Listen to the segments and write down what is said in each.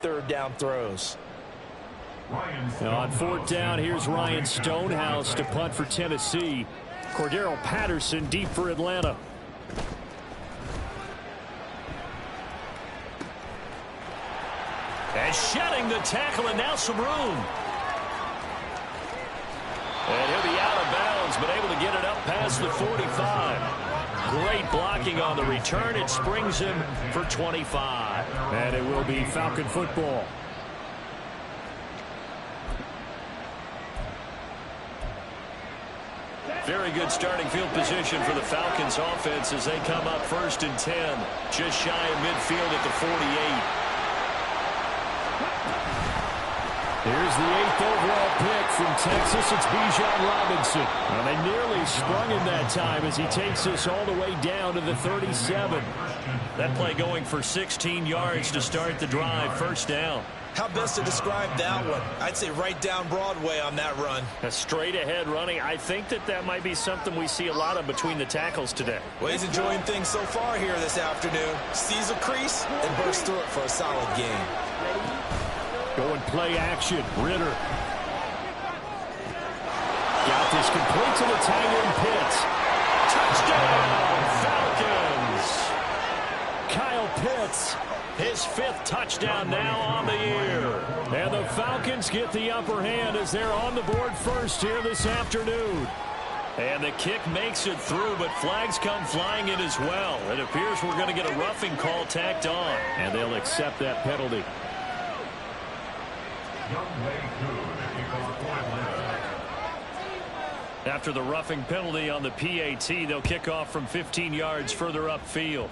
third down throws. Now on fourth down, here's Ryan Stonehouse to punt for Tennessee. Cordero Patterson deep for Atlanta. And shedding the tackle, and now some room. And he'll be out of bounds, but able to get it up past the 45. Great blocking on the return. It springs him for 25. And it will be Falcon football. Very good starting field position for the Falcons offense as they come up 1st and 10. Just shy of midfield at the 48. Here's the 8th overall pick from Texas. It's Bijan Robinson. Well, they nearly sprung him that time as he takes us all the way down to the 37. That play going for 16 yards to start the drive. 1st down. How best to describe that one? I'd say right down Broadway on that run. A straight ahead running. I think that might be something we see a lot of between the tackles today. Well, he's enjoying things so far here this afternoon. Sees a crease and bursts through it for a solid gain. Going play action. Ritter. Got this complete to the tight end Pitts. Touchdown Falcons. Kyle Pitts. His 5th touchdown now on the year. And the Falcons get the upper hand as they're on the board first here this afternoon. And the kick makes it through, but flags come flying in as well. It appears we're going to get a roughing call tacked on. And they'll accept that penalty. After the roughing penalty on the PAT, they'll kick off from 15 yards further upfield.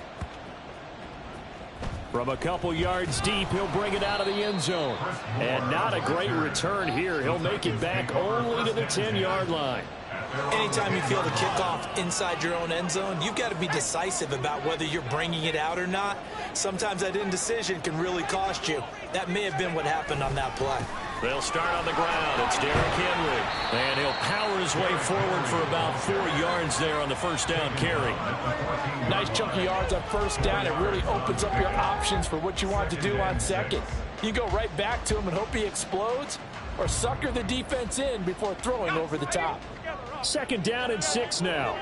From a couple yards deep, he'll bring it out of the end zone. And not a great return here. He'll make it back only to the 10-yard line. Anytime you feel the kickoff inside your own end zone, you've got to be decisive about whether you're bringing it out or not. Sometimes that indecision can really cost you. That may have been what happened on that play. They'll start on the ground. It's Derrick Henry. And he'll power his way forward for about 4 yards there on the 1st down carry. Nice chunky yards on 1st down. It really opens up your options for what you want to do on 2nd. You go right back to him and hope he explodes, or sucker the defense in before throwing over the top. 2nd down and 6 now.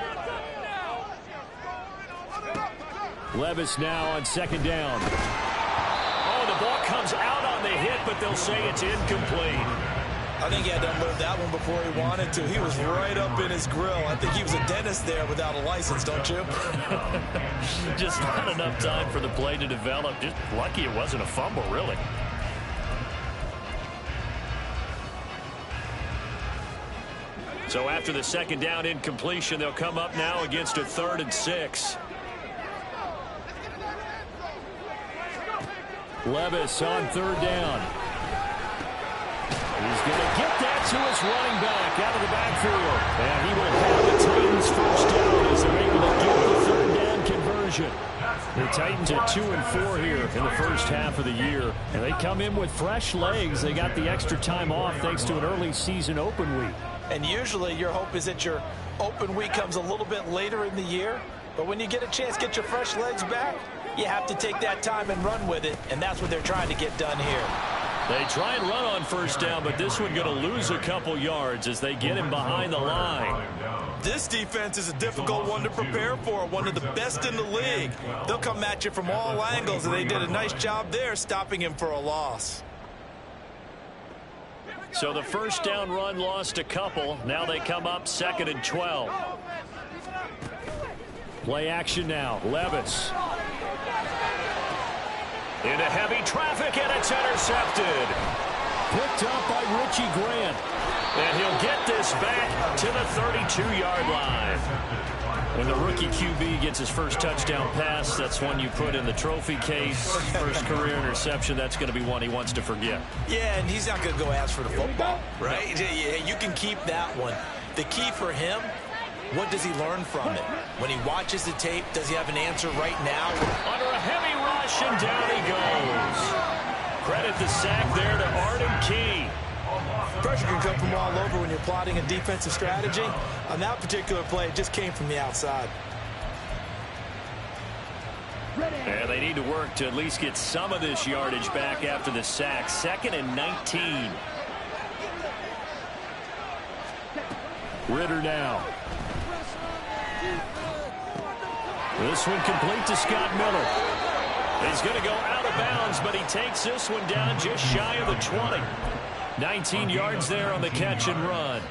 Levis now on 2nd down. Oh, the ball comes out on the hit, but they'll say it's incomplete. I think he had to unload that one before he wanted to. He was right up in his grill. I think he was a dentist there without a license, don't you? Just not enough time for the play to develop. Just lucky it wasn't a fumble, really. So after the 2nd down incompletion, they'll come up now against a 3rd and 6. Levis on 3rd down. He's going to get that to his running back out of the backfield. And he will have the Titans 1st down as they're able to get the 3rd down conversion. The Titans at 2-4 here in the 1st half of the year. And they come in with fresh legs. They got the extra time off thanks to an early season open week. And usually your hope is that your open week comes a little bit later in the year. But when you get a chance to get your fresh legs back, you have to take that time and run with it. And that's what they're trying to get done here. They try and run on 1st down, but this one going to lose a couple yards as they get him behind the line. This defense is a difficult one to prepare for, one of the best in the league. They'll come at you from all angles, and they did a nice job there stopping him for a loss. So the 1st down run lost a couple. Now they come up 2nd and 12. Play action now. Levis. Into heavy traffic, and it's intercepted. Picked up by Richie Grant. And he'll get this back to the 32-yard line. When the rookie QB gets his first touchdown pass, that's one you put in the trophy case. First career interception, that's going to be one he wants to forget. Yeah, and he's not going to go ask for the football, right? Yeah, you can keep that one. The key for him, what does he learn from it? When he watches the tape, does he have an answer right now? Under a heavy rush, and down he goes. Credit the sack there to Arden Key. Pressure can come from all over when you're plotting a defensive strategy. On that particular play, it just came from the outside. And they need to work to at least get some of this yardage back after the sack. 2nd and 19. Ritter now. This one complete to Scott Miller. He's going to go out of bounds, but he takes this one down just shy of the 20. 19 yards there on the catch and run.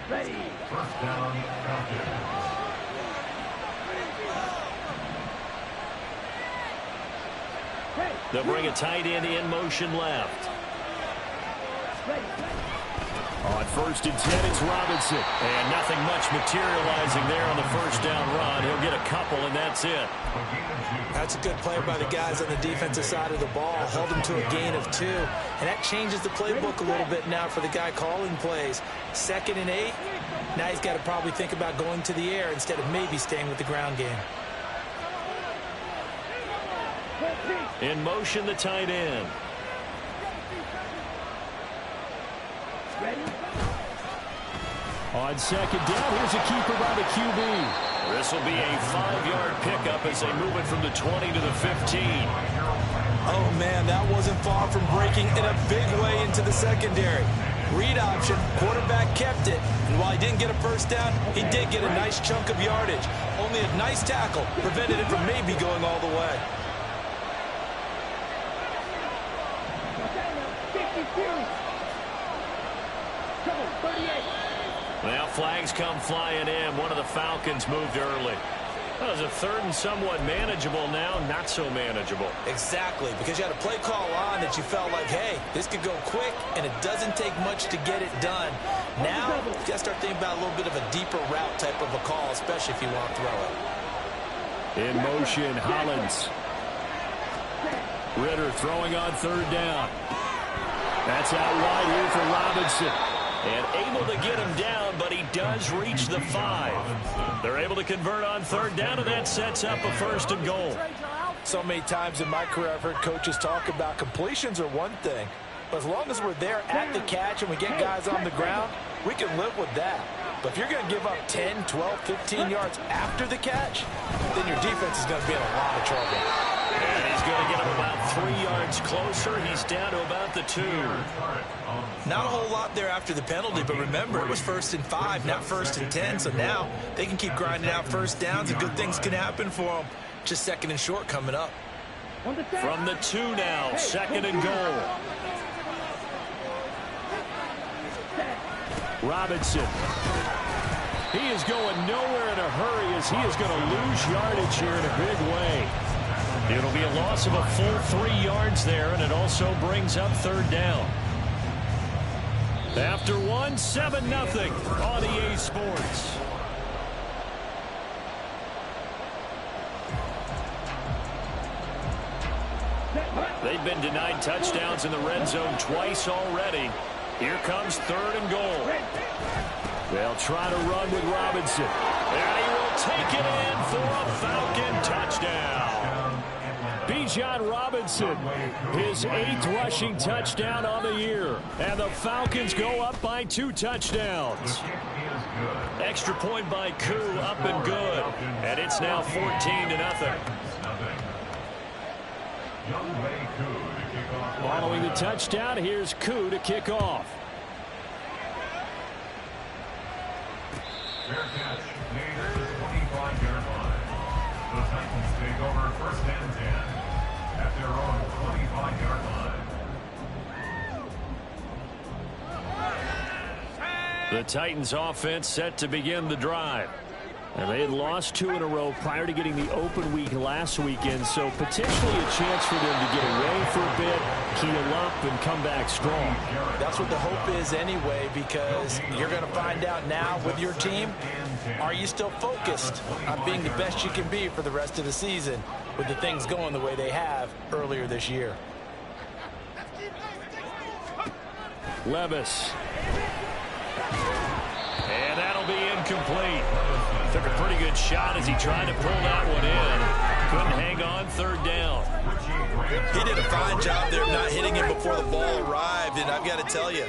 They'll bring a tight end in motion left. On 1st and 10, it's Robinson. And nothing much materializing there on the first down run. He'll get a couple, and that's it. That's a good play by the guys on the defensive side of the ball. Held him to a gain of 2. And that changes the playbook a little bit now for the guy calling plays. 2nd and 8. Now he's got to probably think about going to the air instead of maybe staying with the ground game. In motion, the tight end. On 2nd down, here's a keeper by the QB. This will be a 5-yard pickup as they move it from the 20 to the 15. Oh, man, that wasn't far from breaking in a big way into the secondary. Read option, quarterback kept it. And while he didn't get a first down, he did get a nice chunk of yardage. Only a nice tackle prevented it from maybe going all the way. Well, flags come flying in. One of the Falcons moved early. That was a 3rd and somewhat manageable now, not so manageable. Exactly, because you had a play call on that you felt like, hey, this could go quick, and it doesn't take much to get it done. Now, you got to start thinking about a little bit of a deeper route type of a call, especially if you want to throw it. In motion, Hollins. Ritter throwing on 3rd down. That's out wide here for Robinson. And able to get him down, but he does reach the 5. They're able to convert on 3rd down, and that sets up a 1st and goal. So many times in my career I've heard coaches talk about completions are one thing, but as long as we're there at the catch and we get guys on the ground, we can live with that. But if you're going to give up 10, 12, 15 yards after the catch, then your defense is going to be in a lot of trouble. And he's going to get him about 3 yards closer. He's down to about the 2. Not a whole lot there after the penalty, but remember, it was 1st and 5, not 1st and 10, so now they can keep grinding out first downs and good things can happen for them. Just 2nd and short coming up. From the 2 now, 2nd and goal. Robinson. He is going nowhere in a hurry as he is going to lose yardage here in a big way. It'll be a loss of a full 3 yards there, and it also brings up 3rd down. After 1, 7-0 on EA Sports. They've been denied touchdowns in the red zone twice already. Here comes 3rd and goal. They'll try to run with Robinson. And he will take it in for a Falcon touchdown. Bijan Robinson, his 8th rushing touchdown on the year. And the Falcons go up by 2 touchdowns. Extra point by Koo, up and good. And it's now 14-0. Following the touchdown, here's Koo to kick off. Fair catch made at the 25-yard line. The Titans take over 1st and 10 at their own 25-yard line. The Titans offense set to begin the drive. And they had lost 2 in a row prior to getting the open week last weekend, so potentially a chance for them to get away for a bit, heal up, and come back strong. That's what the hope is anyway, because you're going to find out now with your team, are you still focused on being the best you can be for the rest of the season with the things going the way they have earlier this year? Levis. And that'll be incomplete. Took a pretty good shot as he tried to pull that one in. Couldn't hang on 3rd down. He did a fine job there of not hitting him before the ball arrived, and I've got to tell you,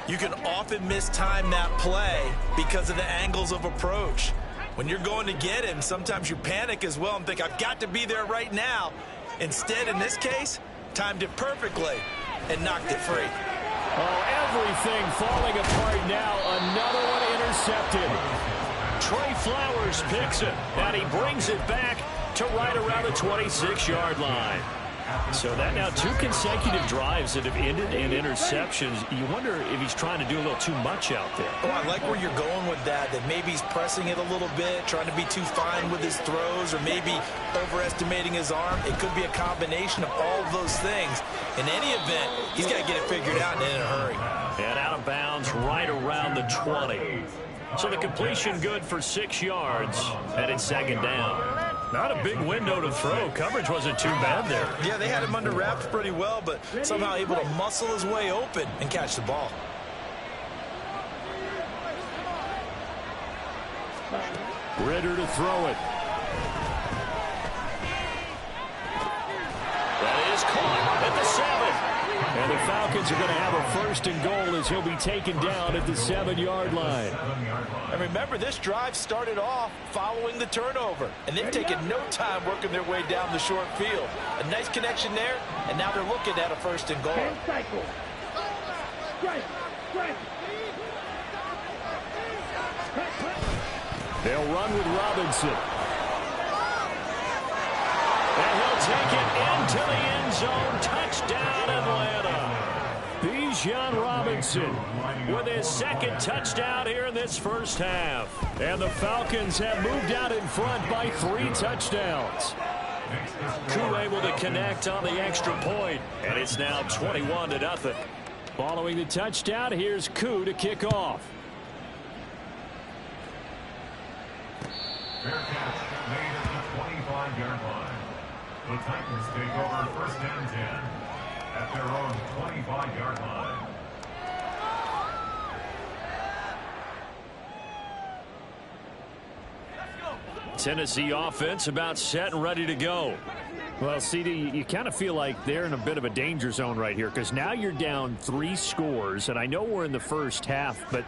you can often mistime that play because of the angles of approach. When you're going to get him, sometimes you panic as well and think, I've got to be there right now. Instead, in this case, timed it perfectly and knocked it free. Oh, everything falling apart now. Another one intercepted. Trey Flowers picks it, and he brings it back to right around the 26-yard line. So that now 2 consecutive drives that have ended in interceptions. You wonder if he's trying to do a little too much out there. Oh, I like where you're going with that maybe he's pressing it a little bit, trying to be too fine with his throws, or maybe overestimating his arm. It could be a combination of all of those things. In any event, he's got to get it figured out and in a hurry. And out of bounds right around the 20. So the completion good for 6 yards, and it's second down. Not a big window to throw. Coverage wasn't too bad there. Yeah, they had him under wraps pretty well, but somehow able to muscle his way open and catch the ball. Ritter to throw it. That is caught at the 7. And the Falcons are going to have a first and goal as he'll be taken down at the 7-yard line. And remember, this drive started off following the turnover, and they've taken no time working their way down the short field. A nice connection there, and now they're looking at a first and goal. They'll run with Robinson. And he'll take it into the end zone. Touchdown, Atlanta. Bijan Robinson with his second touchdown here in this first half. And the Falcons have moved out in front by 3 touchdowns. Koo able to connect on the extra point, and it's now 21-0. Following the touchdown, here's Koo to kick off. Fair catch made at the 25-yard line. The Titans take over first and 10 at their own 25-yard line. Tennessee offense about set and ready to go. Well, CD, you kind of feel like they're in a bit of a danger zone right here because now you're down 3 scores, and I know we're in the first half, but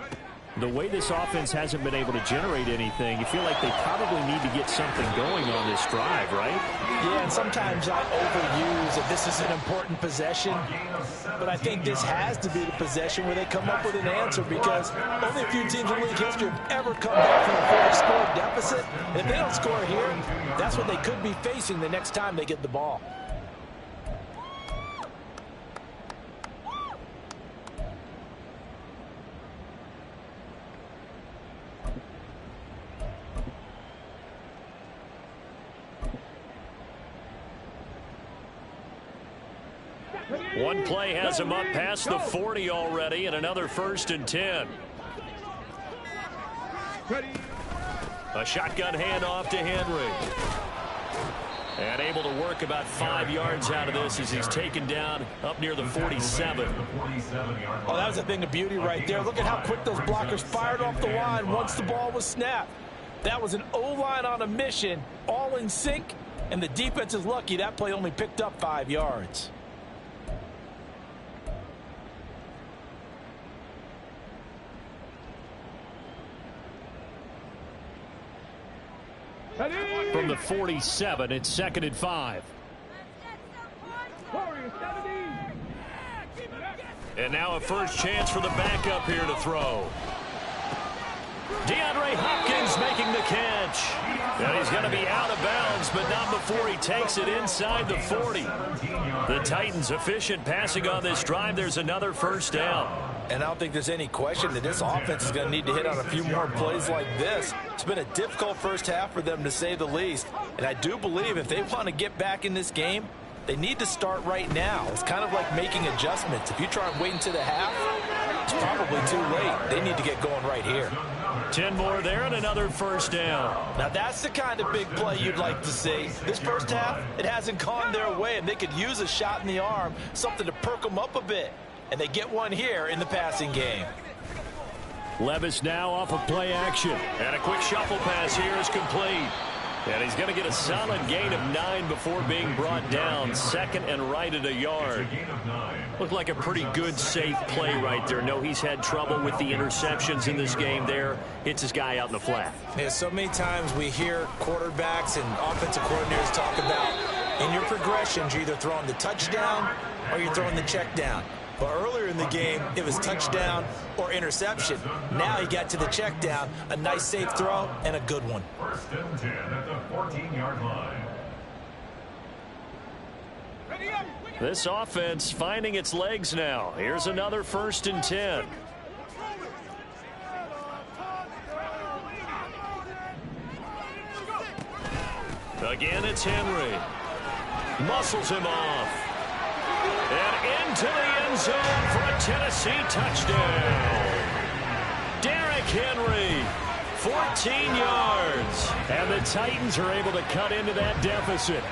the way this offense hasn't been able to generate anything, you feel like they probably need to get something going on this drive, right? Yeah, and sometimes I overuse that this is an important possession, but I think this has to be the possession where they come up with an answer, because only a few teams in league history have ever come back from a 4-score deficit. And if they don't score here, that's what they could be facing the next time they get the ball. One play has him up past the 40 already, and another first and 10. A shotgun handoff to Henry. And able to work about 5 yards out of this as he's taken down up near the 47. Oh, that was a thing of beauty right there. Look at how quick those blockers fired off the line once the ball was snapped. That was an O-line on a mission, all in sync, and the defense is lucky that play only picked up 5 yards. From the 47, it's 2nd and 5. And now a first chance for the backup here to throw. DeAndre Hopkins making the catch. And he's going to be out of bounds, but not before he takes it inside the 40. The Titans efficient passing on this drive. There's another first down. And I don't think there's any question that this offense is going to need to hit on a few more plays like this. It's been a difficult first half for them, to say the least. And I do believe if they want to get back in this game, they need to start right now. It's kind of like making adjustments. If you try and wait until the half, it's probably too late. They need to get going right here. 10 more there and another first down. Now that's the kind of big play you'd like to see. This first half, it hasn't gone their way, and they could use a shot in the arm, something to perk them up a bit. And they get one here in the passing game. Levis now off of play action. And a quick shuffle pass here is complete. And he's going to get a solid gain of 9 before being brought down. 2nd and right at a yard. Looked like a pretty good, safe play right there. No, he's had trouble with the interceptions in this game there. Hits his guy out in the flat. Yeah, so many times we hear quarterbacks and offensive coordinators talk about In your progressions, you're either throwing the touchdown or you're throwing the check down. But earlier in the game, it was touchdown or interception. Now he got to the check down, a nice safe throw, and a good one. First and 10 at the 14-yard line. This offense finding its legs now. Here's another 1st and 10. Again, it's Henry. Muscles him off. And into the end zone for a Tennessee touchdown. Derrick Henry, 14 yards. And the Titans are able to cut into that deficit.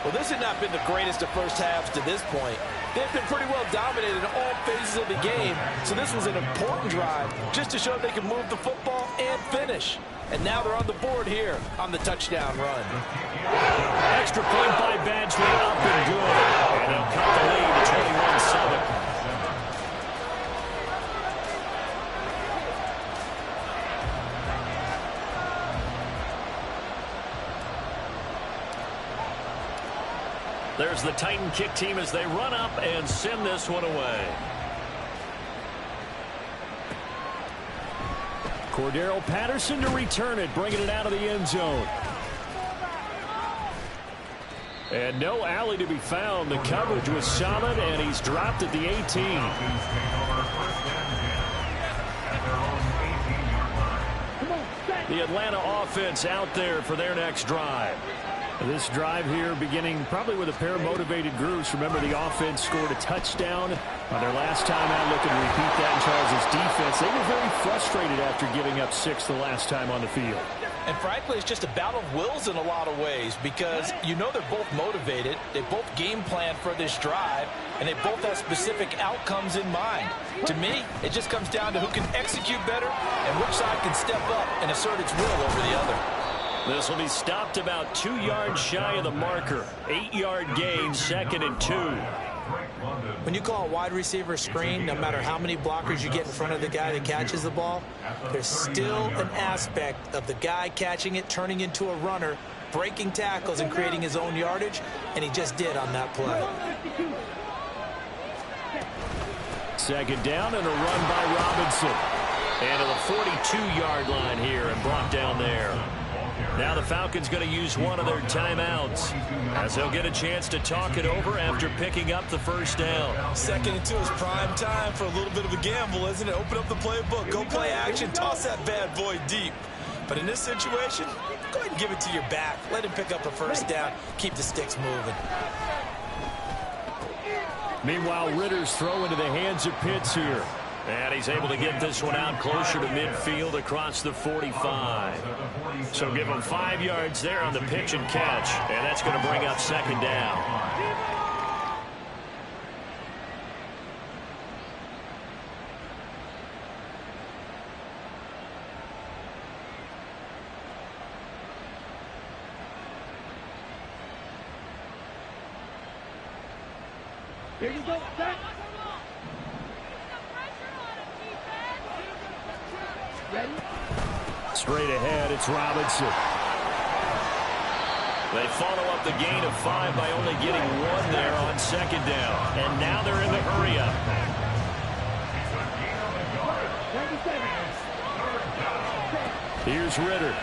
Well, this had not been the greatest of first halves to this point. They've been pretty well dominated in all phases of the game, so this was an important drive just to show they can move the football and finish. And now they're on the board here on the touchdown run. Extra point by Badgley, up and good. And they'll cut the lead to 21-7. There's the Titan kick team as they run up and send this one away. Cordero Patterson to return it, bringing it out of the end zone. And no alley to be found. The coverage was solid, and he's dropped at the 18. The Atlanta offense out there for their next drive. This drive here beginning probably with a pair of motivated groups. Remember, the offense scored a touchdown on their last time out, looking to repeat that in Charles' defense. They were very frustrated after giving up 6 the last time on the field. And frankly, it's just a battle of wills in a lot of ways because you know they're both motivated, they both game plan for this drive, and they both have specific outcomes in mind. To me, it just comes down to who can execute better and which side can step up and assert its will over the other. This will be stopped about 2 yards shy of the marker. 8-yard gain, 2nd and 2. When you call a wide receiver screen, no matter how many blockers you get in front of the guy that catches the ball, there's still an aspect of the guy catching it, turning into a runner, breaking tackles and creating his own yardage, and he just did on that play. 2nd down and a run by Robinson. And to the 42-yard line here and brought down there. Now the Falcons going to use one of their timeouts as they'll get a chance to talk it over after picking up the 1st down. 2nd and 2 is prime time for a little bit of a gamble, isn't it? Open up the playbook, go play action, toss that bad boy deep. But in this situation, go ahead and give it to your back. Let him pick up a 1st down, keep the sticks moving. Meanwhile, Ritter's throw into the hands of Pitts here. And he's able to get this one out closer to midfield across the 45. So give him 5 yards there on the pitch and catch. And that's going to bring up 2nd down. Here you go, Zach. Ready? Straight ahead, it's Robinson. They follow up the gain of 5 by only getting 1 there on 2nd down. And now they're in the hurry-up. Here's Ritter.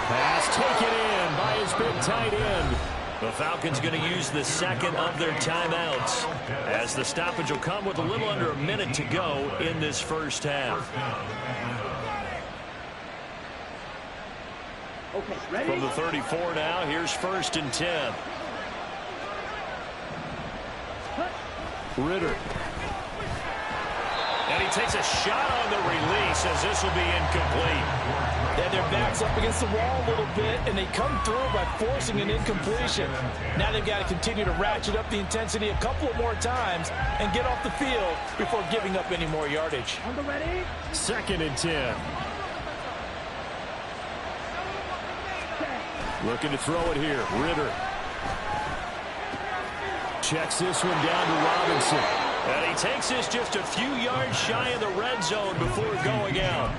Pass taken in by his big tight end. The Falcons going to use the 2nd of their timeouts as the stoppage will come with a little under a minute to go in this 1st half. Okay, ready? From the 34 now, here's 1st and 10. Ritter. And he takes a shot on the release as this will be incomplete. Then their backs up against the wall a little bit, and they come through by forcing an incompletion. Now they've got to continue to ratchet up the intensity a couple of more times and get off the field before giving up any more yardage. On the ready? 2nd and 10. Looking to throw it here. Ritter. Checks this one down to Robinson. And he takes this just a few yards shy of the red zone before going out.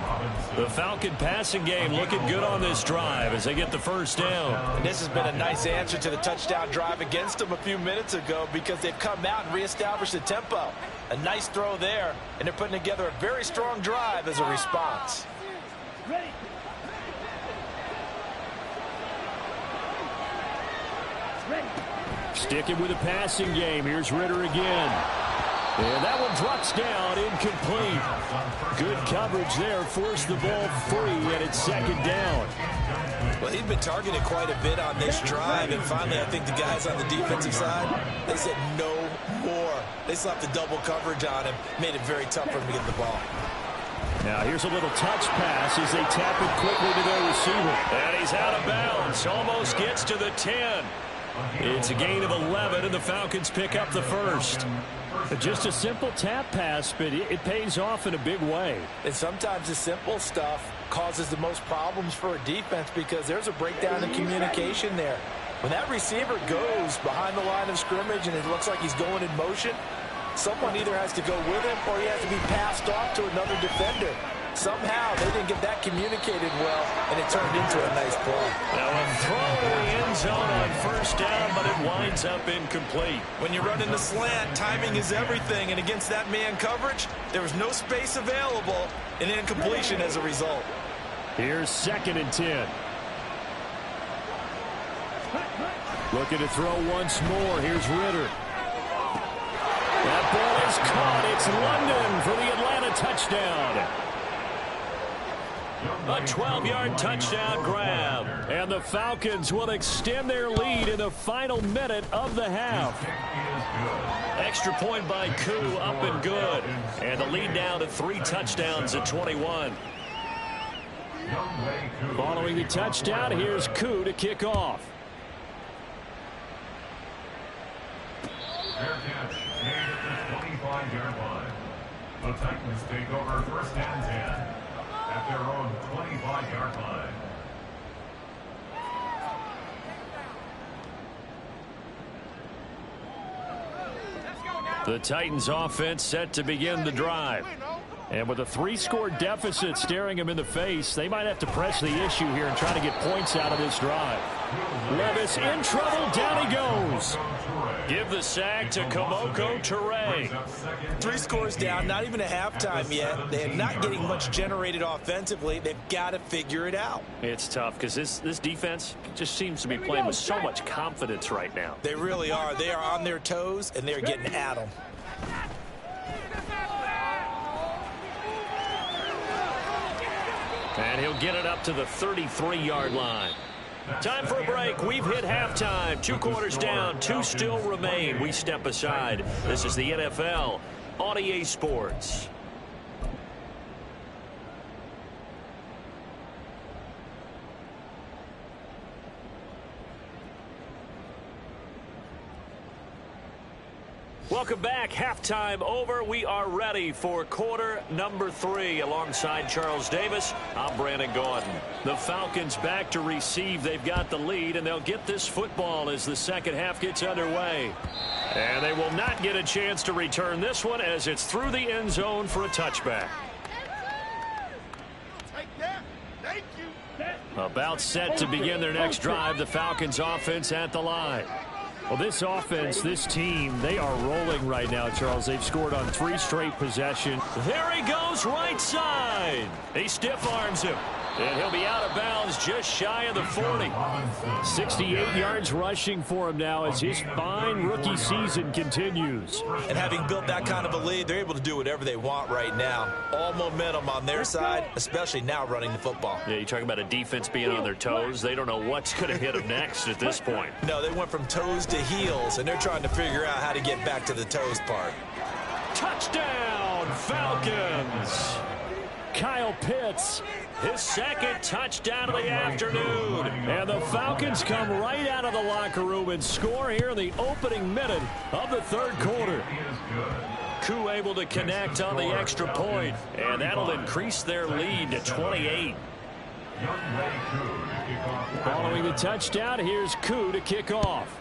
The Falcon passing game looking good on this drive as they get the first down. And this has been a nice answer to the touchdown drive against them a few minutes ago because they've come out and reestablished the tempo. A nice throw there, and they're putting together a very strong drive as a response. Ready. Ready. Sticking with the passing game. Here's Ritter again. And that one drops down, incomplete. Good coverage there, forced the ball free, and it's second down. Well, he's been targeted quite a bit on this drive, and finally I think the guys on the defensive side, they said no more. They slapped the double coverage on him, made it very tough for him to get the ball. Now here's a little touch pass as they tap it quickly to their receiver. And he's out of bounds, almost gets to the 10. It's a gain of 11, and the Falcons pick up the first. Just a simple tap pass, but it pays off in a big way. And sometimes the simple stuff causes the most problems for a defense because there's a breakdown in communication there. When that receiver goes behind the line of scrimmage and it looks like he's going in motion, someone either has to go with him or he has to be passed off to another defender. Somehow they didn't get that communicated well, and it turned into a nice play. Now a throw to the end zone on first down, but it winds up incomplete. When you run in the slant, timing is everything, and against that man coverage, there was no space available, and incompletion as a result. Here's 2nd and 10. Looking to throw once more. Here's Ritter. That ball is caught. It's London for the Atlanta touchdown. A 12-yard touchdown grab. And the Falcons will extend their lead in the final minute of the half. Extra point by Koo, up and good. And the lead down to 3 touchdowns at 21. Following the touchdown, here's Koo to kick off. Fair catch made at the 25-yard line. The Titans take over 1st and 10 at their own 25-yard line. The Titans offense set to begin the drive. And with a 3-score deficit staring them in the face, they might have to press the issue here and try to get points out of this drive. Levis in trouble. Down he goes. Give the sack to Komoko Toure. 3 scores down, not even a halftime yet. They're not getting much generated offensively. They've got to figure it out. It's tough because this defense just seems to be playing with so much confidence right now. They really are. They are on their toes, and they're getting at them. And he'll get it up to the 33-yard line. Time for a break. We've hit halftime. 2 quarters down. 2 still remain. We step aside. This is the NFL on EA Sports. Welcome back. Halftime over. We are ready for quarter number 3. Alongside Charles Davis, I'm Brandon Gordon. The Falcons back to receive. They've got the lead, and they'll get this football as the second half gets underway. And they will not get a chance to return this one as it's through the end zone for a touchback. About set to begin their next drive. The Falcons offense at the line. Well, this offense, this team, they are rolling right now, Charles. They've scored on 3 straight possessions. There he goes, right side. He stiff arms him. And he'll be out of bounds just shy of the 40. 68 yards rushing for him now as his fine rookie season continues. And having built that kind of a lead, they're able to do whatever they want right now. All momentum on their side, especially now running the football. Yeah, you're talking about a defense being on their toes. They don't know what's going to hit them next at this point. No, they went from toes to heels, and they're trying to figure out how to get back to the toes part. Touchdown, Falcons! Kyle Pitts, his second touchdown of the afternoon. And the Falcons come right out of the locker room and score here in the opening minute of the 3rd quarter. Koo able to connect on the extra point, and that'll increase their lead to 28. Following the touchdown, here's Koo to kick off.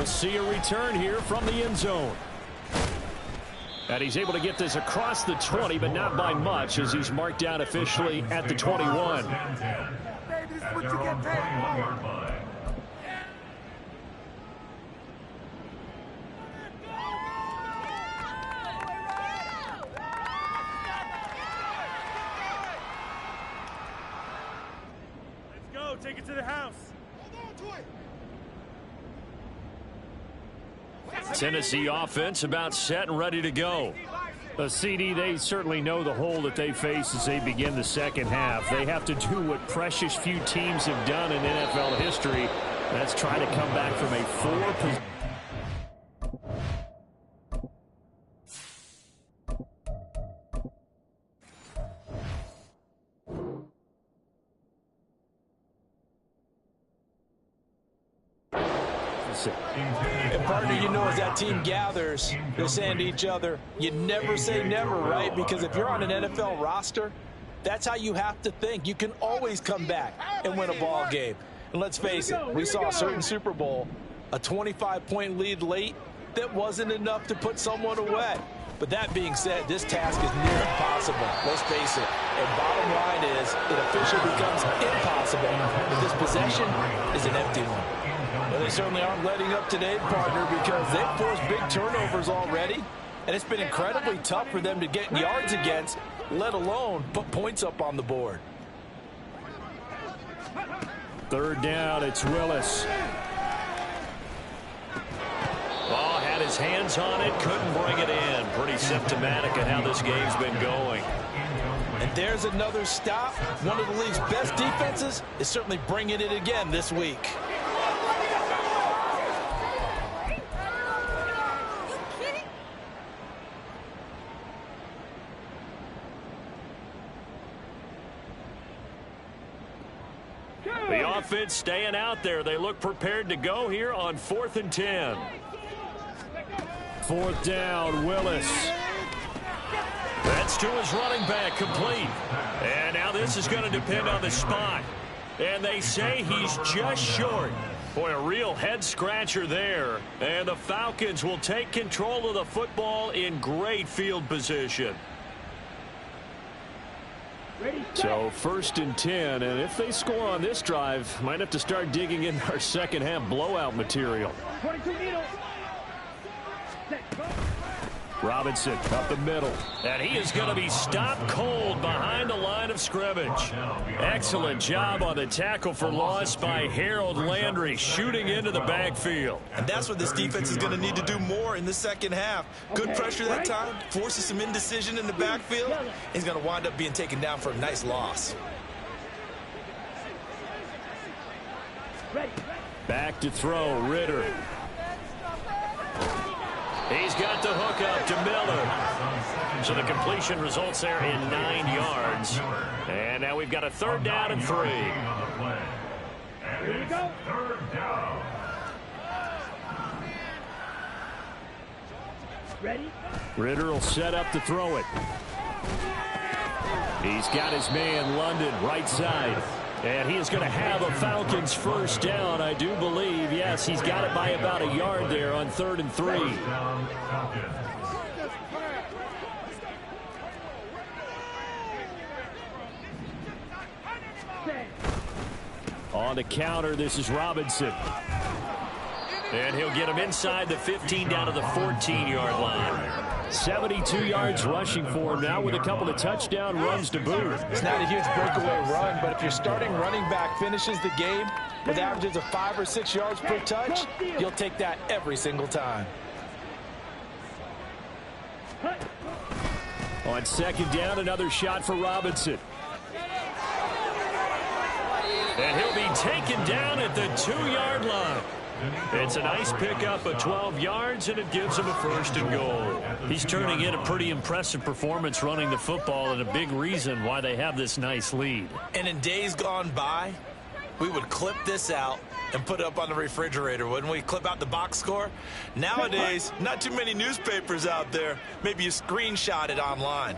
We'll see a return here from the end zone. And he's able to get this across the 20, but not by much, as he's marked down officially at the 21. Baby, this is what you get paid. Take it to the house. Tennessee offense about set and ready to go. CD, they certainly know the hole that they face as they begin the second half. They have to do what precious few teams have done in NFL history. That's try to come back from a 4-position. And partner, you know, as that team gathers, they're saying to each other, you never say never, right? Because if you're on an NFL roster, that's how you have to think. You can always come back and win a ball game. And let's face it, we saw a certain Super Bowl, a 25-point lead late that wasn't enough to put someone away. But that being said, this task is near impossible. Let's face it. And bottom line is, it officially becomes impossible if this possession is an empty one. Well, they certainly aren't letting up today, partner, because they've forced big turnovers already. And it's been incredibly tough for them to get yards against, let alone put points up on the board. Third down, it's Willis. Ball had his hands on it, couldn't bring it in. Pretty symptomatic of how this game's been going. And there's another stop. One of the league's best defenses is certainly bringing it again this week. The offense staying out there. They look prepared to go here on 4th and 10. Fourth down, Willis. That's to his running back, complete. And now this is going to depend on the spot. And they say he's just short. Boy, a real head-scratcher there. And the Falcons will take control of the football in great field position. So 1st and 10, and if they score on this drive, might have to start digging in our second half blowout material. 22 needle. Robinson up the middle. And he is going to be stopped cold behind the line of scrimmage. Excellent job on the tackle for loss by Harold Landry, shooting into the backfield. And that's what this defense is going to need to do more in the second half. Good pressure that time, forces some indecision in the backfield. He's going to wind up being taken down for a nice loss. Back to throw, Ritter. He's got the hook up to Miller. So the completion results there in 9 yards. And now we've got a 3rd down and 3. Here we go. 3rd down. Ready? Ritter will set up to throw it. He's got his man London right side. And he is going to have a Falcons 1st down, I do believe. Yes, he's got it by about a yard there on 3rd and 3. On the counter, this is Robinson. And he'll get him inside the 15 down to the 14-yard line. 72 yards rushing for him now with a couple of touchdown runs to boot. It's not a huge breakaway run, but if your starting running back finishes the game with averages of 5 or 6 yards per touch, you'll take that every single time. On 2nd down, another shot for Robinson. And he'll be taken down at the 2-yard line. It's a nice pickup of 12 yards, and it gives him a 1st and goal. He's turning in a pretty impressive performance running the football, and a big reason why they have this nice lead. And in days gone by, we would clip this out and put it up on the refrigerator, wouldn't we? Clip out the box score. Nowadays, not too many newspapers out there. Maybe you screenshot it online.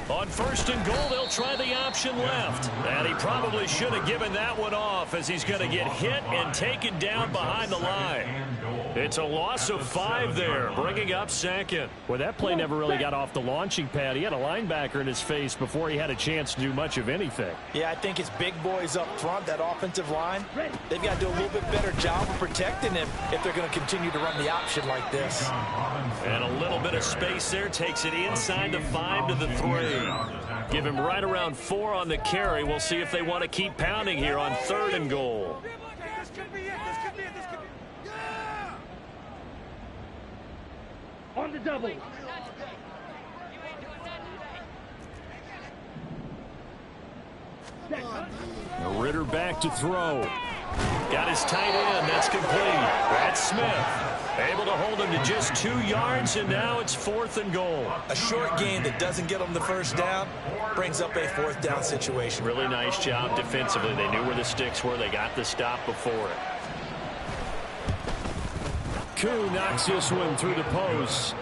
On first and goal, they'll try the option left. And he probably should have given that one off as he's going to get hit and taken down behind the line. It's a loss of 5 there, bringing up second. Well, that play never really got off the launching pad. He had a linebacker in his face before he had a chance to do much of anything. Yeah, I think it's big boys up front, that offensive line. They've got to do a little bit better job of protecting him if they're going to continue to run the option like this. And a little bit of space there takes it inside the 5 to the 3. Give him right around 4 on the carry. We'll see if they want to keep pounding here on 3rd and goal. This could be it. This could be it. This could be it. Yeah! On the double. Ritter back to throw. Got his tight end. That's complete. That's Smith. Able to hold him to just 2 yards, and now it's 4th and goal. A short game that doesn't get them the first down brings up a 4th down situation. Really nice job defensively. They knew where the sticks were. They got the stop before it. Koo knocks this one through the post.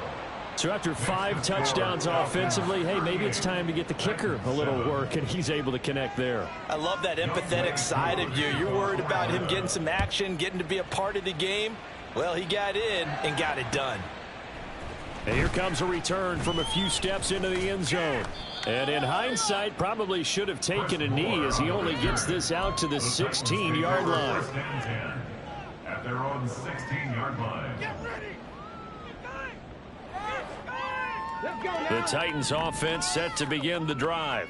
So after 5 touchdowns offensively, hey, maybe it's time to get the kicker a little work, and he's able to connect there. I love that empathetic side of you. You're worried about him getting some action, getting to be a part of the game. Well, he got in and got it done. And here comes a return from a few steps into the end zone. And in hindsight, probably should have taken a knee as he only gets this out to the 16-yard line. At their own 16-yard line. The Titans offense set to begin the drive.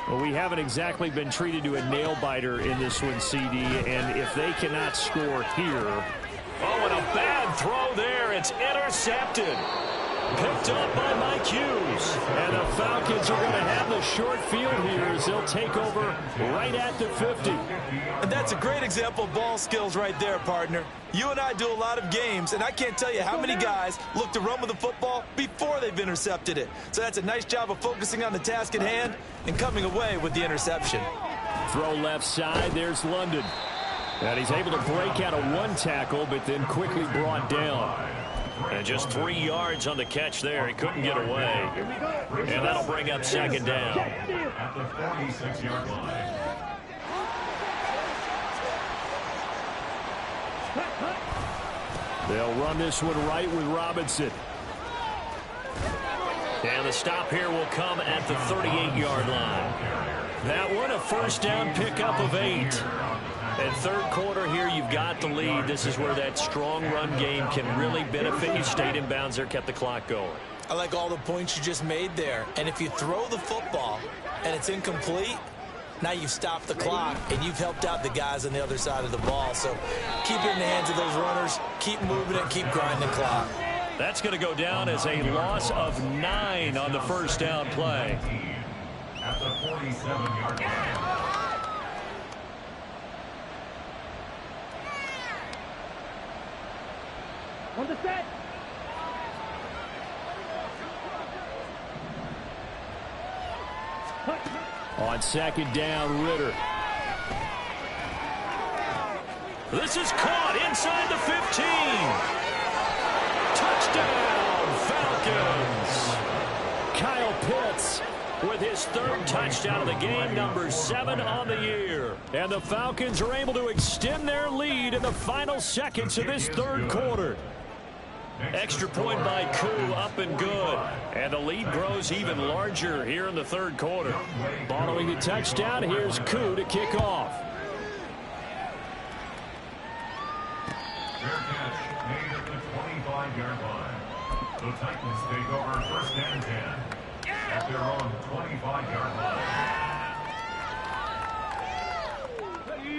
Well, we haven't exactly been treated to a nail-biter in this one, CD, and if they cannot score here... Oh, and a bad throw there. It's intercepted. Picked up by Mike Hughes. And the Falcons are going to have the short field here as they'll take over right at the 50. And that's a great example of ball skills right there, partner. You and I do a lot of games, and I can't tell you how many guys look to run with the football before they've intercepted it. So that's a nice job of focusing on the task at hand and coming away with the interception. Throw left side. There's London. And he's able to break out of 1 tackle, but then quickly brought down. And just 3 yards on the catch there. He couldn't get away. And that'll bring up 2nd down. At the 46-yard line. They'll run this one right with Robinson. And the stop here will come at the 38-yard line. That one, a 1st down pickup of 8. And 3rd quarter here, you've got the lead. This is where that strong run game can really benefit you. Stayed in bounds there, kept the clock going. I like all the points you just made there. And if you throw the football and it's incomplete, now you've stopped the clock and you've helped out the guys on the other side of the ball. So keep it in the hands of those runners, keep moving it, keep grinding the clock. That's going to go down as a loss of 9 on the 1st down play. At the 47-yard line. On the set. On 2nd down, Ritter. This is caught inside the 15. Touchdown, Falcons. Kyle Pitts with his 3rd touchdown of the game, number 7 on the year. And the Falcons are able to extend their lead in the final seconds of this 3rd quarter. Extra point by Koo, up and good. And the lead grows even larger here in the 3rd quarter. Following the touchdown, here's Koo to kick off. Fair catch made at the 25-yard line. The Titans take over 1st and 10 at their own 25-yard line.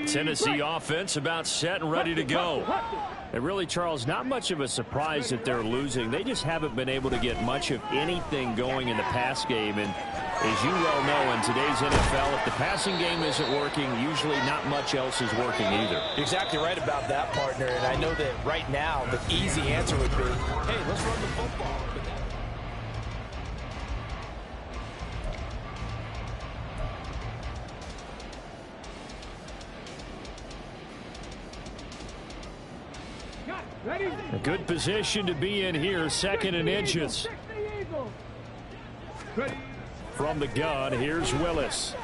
Tennessee offense about set and ready to go. And really, Charles, not much of a surprise that they're losing. They just haven't been able to get much of anything going in the pass game. And as you well know, in today's NFL, if the passing game isn't working, usually not much else is working either. You're exactly right about that, partner. And I know that right now the easy answer would be, hey, let's run the football. A good position to be in here, 2nd and inches. From the gun, here's Willis.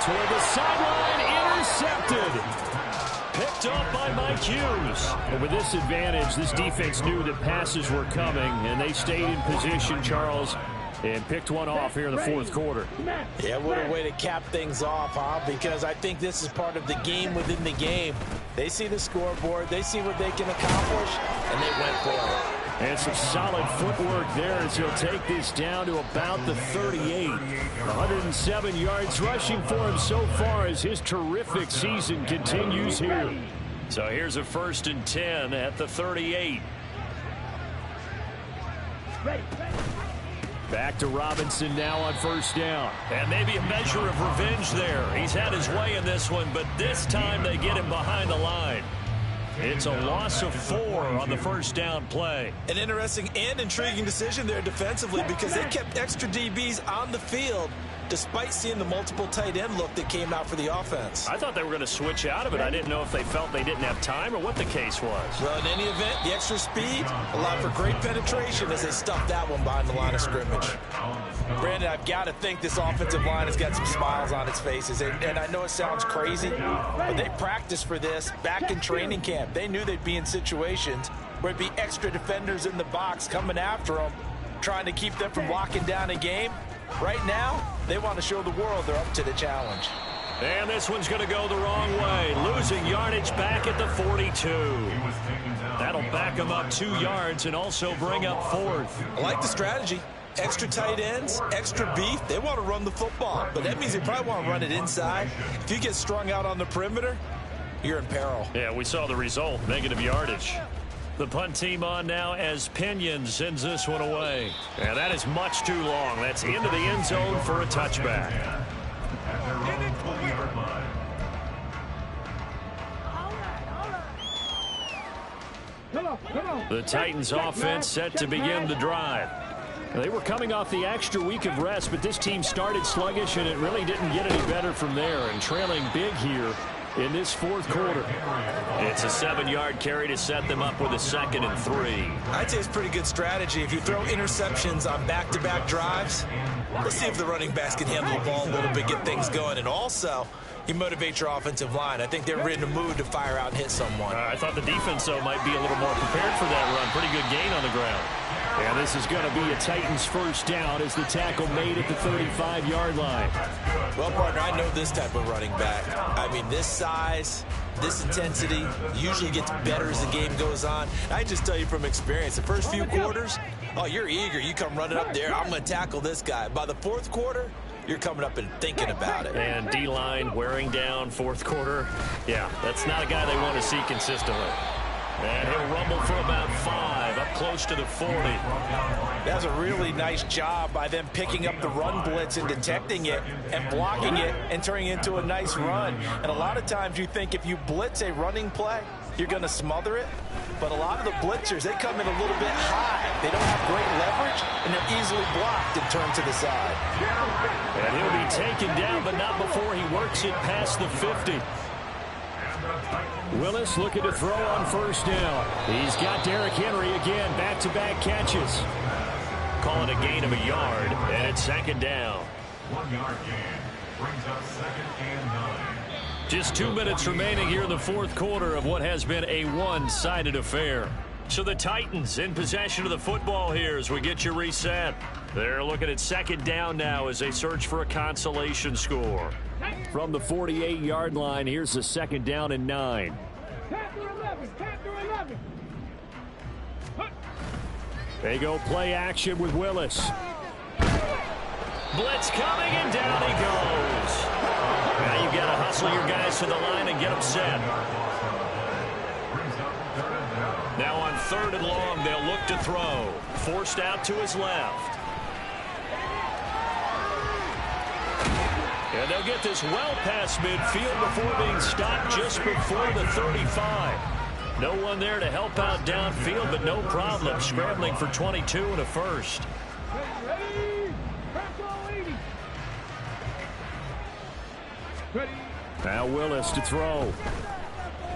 Toward the sideline, intercepted. Picked up by Mike Hughes. And with this advantage, this defense knew that passes were coming, and they stayed in position, Charles, and picked one off here in the fourth quarter. Yeah, what a way to cap things off, huh? Because I think this is part of the game within the game. They see the scoreboard, they see what they can accomplish, and they went for it. And some solid footwork there as he'll take this down to about the 38. 107 yards rushing for him so far as his terrific season continues here. So here's a 1st and 10 at the 38. Ready. Back to Robinson now on 1st down. And maybe a measure of revenge there. He's had his way in this one, but this time they get him behind the line. It's a loss of 4 on the 1st down play. An interesting and intriguing decision there defensively because they kept extra DBs on the field despite seeing the multiple tight end look that came out for the offense. I thought they were going to switch out of it. I didn't know if they felt they didn't have time or what the case was. Well, in any event, the extra speed allowed for great penetration as they stuffed that one behind the line of scrimmage. Brandon, I've got to think this offensive line has got some smiles on its faces. And I know it sounds crazy, but they practiced for this back in training camp. They knew they'd be in situations where it'd be extra defenders in the box coming after them, trying to keep them from locking down a game. Right now, they want to show the world they're up to the challenge. And this one's going to go the wrong way. Losing yardage back at the 42. That'll back them up 2 yards and also bring up 4th. I like the strategy. Extra tight ends, extra beef. They want to run the football, but that means they probably want to run it inside. If you get strung out on the perimeter, you're in peril. Yeah, we saw the result, negative yardage. The punt team on now as Pinion sends this one away. And that is much too long. That's into the end zone for a touchback. The Titans offense set to begin the drive. They were coming off the extra week of rest, but this team started sluggish, and it really didn't get any better from there. And trailing big here in this fourth quarter. It's a 7-yard carry to set them up with a 2nd and 3. I'd say it's pretty good strategy. If you throw interceptions on back-to-back drives, let's see if the running backs can handle the ball a little bit, get things going. And also, you motivate your offensive line. I think they're in a mood to fire out and hit someone. I thought the defense, though, might be a little more prepared for that run. Pretty good gain on the ground. And this is going to be a Titans 1st down as the tackle made at the 35-yard line. Well, partner, I know this type of running back. I mean, this size, this intensity usually gets better as the game goes on. I just tell you from experience, the first few quarters, oh, you're eager. You come running up there, I'm going to tackle this guy. By the 4th quarter, you're coming up and thinking about it. And D-line wearing down 4th quarter. Yeah, that's not a guy they want to see consistently. And he'll rumble for about 5, up close to the 40. That's a really nice job by them picking up the run blitz and detecting it and blocking it and turning it into a nice run. And a lot of times you think if you blitz a running play, you're going to smother it. But a lot of the blitzers, they come in a little bit high. They don't have great leverage, and they're easily blocked and turned to the side. And he'll be taken down, but not before he works it past the 50. Willis looking to throw on 1st down. He's got Derrick Henry again, back-to-back catches. Call it a gain of a yard, and it's 2nd down. 1-yard gain brings up 2nd and 9. Just 2 minutes remaining here in the 4th quarter of what has been a one-sided affair. So the Titans in possession of the football here as we get you reset. They're looking at 2nd down now as they search for a consolation score. From the 48-yard line, here's the 2nd down and 9. They go play action with Willis. Blitz coming, and down he goes. Now you've got to hustle your guys to the line and get them set. Now on 3rd and long, they'll look to throw. Forced out to his left. And they'll get this well past midfield before being stopped just before the 35. No one there to help out downfield, but no problem scrambling for 22 and a 1st. Now Willis to throw.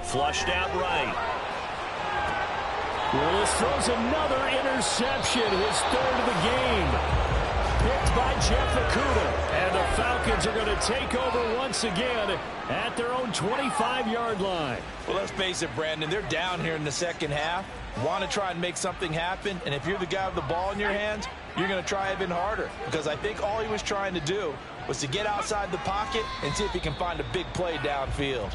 Flushed out right. Willis throws another interception, his third of the game. Picked by Jeff Okudah. And the Falcons are going to take over once again at their own 25-yard line. Well, let's face it, Brandon, they're down here in the second half. Want to try and make something happen, and if you're the guy with the ball in your hands, you're going to try even harder, because I think all he was trying to do was to get outside the pocket and see if he can find a big play downfield.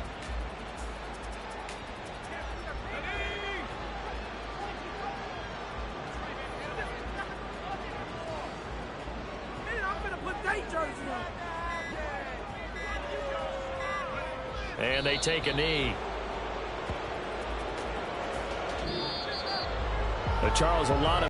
And they take a knee. Charles, a lot of